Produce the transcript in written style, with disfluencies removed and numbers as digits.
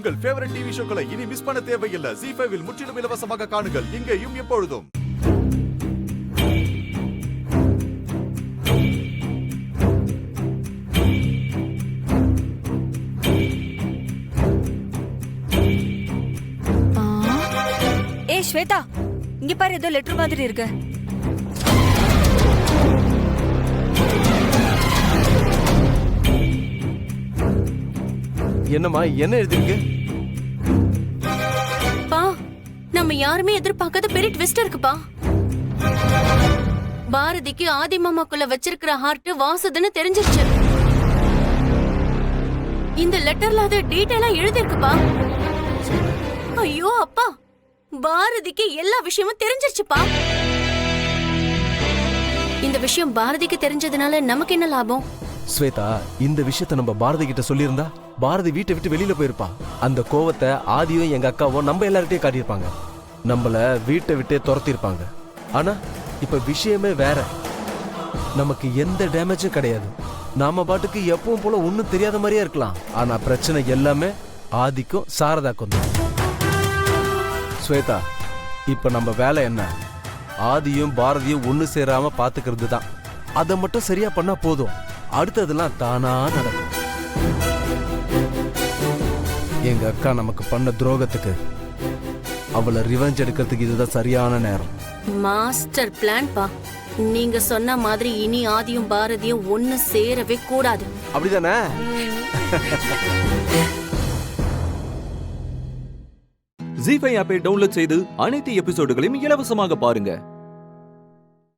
உங்கள் favourite TV ஷோக்களை இனி miss பண்ண தேவையில்லை. ZEE5 இல் முற்றிலும் இலவசமாக காணுங்கள். இங்கேயும் எப்பொழுதும். ஏய் ஸ்வேதா, இங்க பாரு, ஏதோ லெட்டர் மாதிரி இருக்கு. என்னம்மா, என்ன எழுதிருக்கு? பா, நம்ம யாருமே எதிர்பார்க்காத பெரிய ட்விஸ்ட் இருக்குப்பா. பாரதிக்கு ஆதி மாமாக்குள்ள வச்சிருக்கிற ஹார்ட் வாசுதுன்னு தெரிஞ்சிருச்சு. இந்த லெட்டர்ல அது டீடைலா எழுதிருக்குப்பா. ஐயோ அப்பா, பாரதிக்கு எல்லா விஷயமும் தெரிஞ்சிருச்சுப்பா. இந்த விஷயம் பாரதிக்கு தெரிஞ்சதுனால நமக்கு என்ன லாபம்? ஸ்வேதா, இந்த விஷயத்த நம்ம பாரதி கிட்ட சொல்லியிருந்தா பாரதி வீட்டை விட்டு வெளியில போயிருப்பா. அந்த கோவத்தை ஆதியும் எங்க அக்காவும் நம்ம எல்லார்கிட்டயும் காட்டியிருப்பாங்க. நம்மள வீட்டை விட்டே துரத்திருப்பாங்க. ஆனா இப்ப விஷயமே வேற. நமக்கு எந்த டேமேஜும் கிடையாது. நாம பாட்டுக்கு எப்பவும் போல ஒண்ணும் தெரியாத மாதிரியே இருக்கலாம். ஆனா பிரச்சனை எல்லாமே ஆதிக்கும் சாரதாக்கும் தான். ஸ்வேதா, இப்ப நம்ம வேலை என்ன? ஆதியும் பாரதியும் ஒண்ணு சேராம பாத்துக்கிறது தான். அதை மட்டும் சரியா பண்ணா போதும். அடுத்ததெல்லாம் தானா நடக்கும். எங்க அக்கா நமக்கு பண்ண துரோகத்துக்கு அவளை ரிவெஞ்ச் எடுக்கிறதுக்கு இதுதான் சரியான நேரம். மாஸ்டர் பிளான் பா. நீங்க சொன்ன மாதிரி இனி ஆதியும் பாரதியும் ஒண்ணு சேரவே கூடாது. அப்படிதானே? ZEE5 ஆப்பை டவுன்லோட் செய்து அனைத்து எபிசோடுகளையும் இலவசமாக பாருங்க.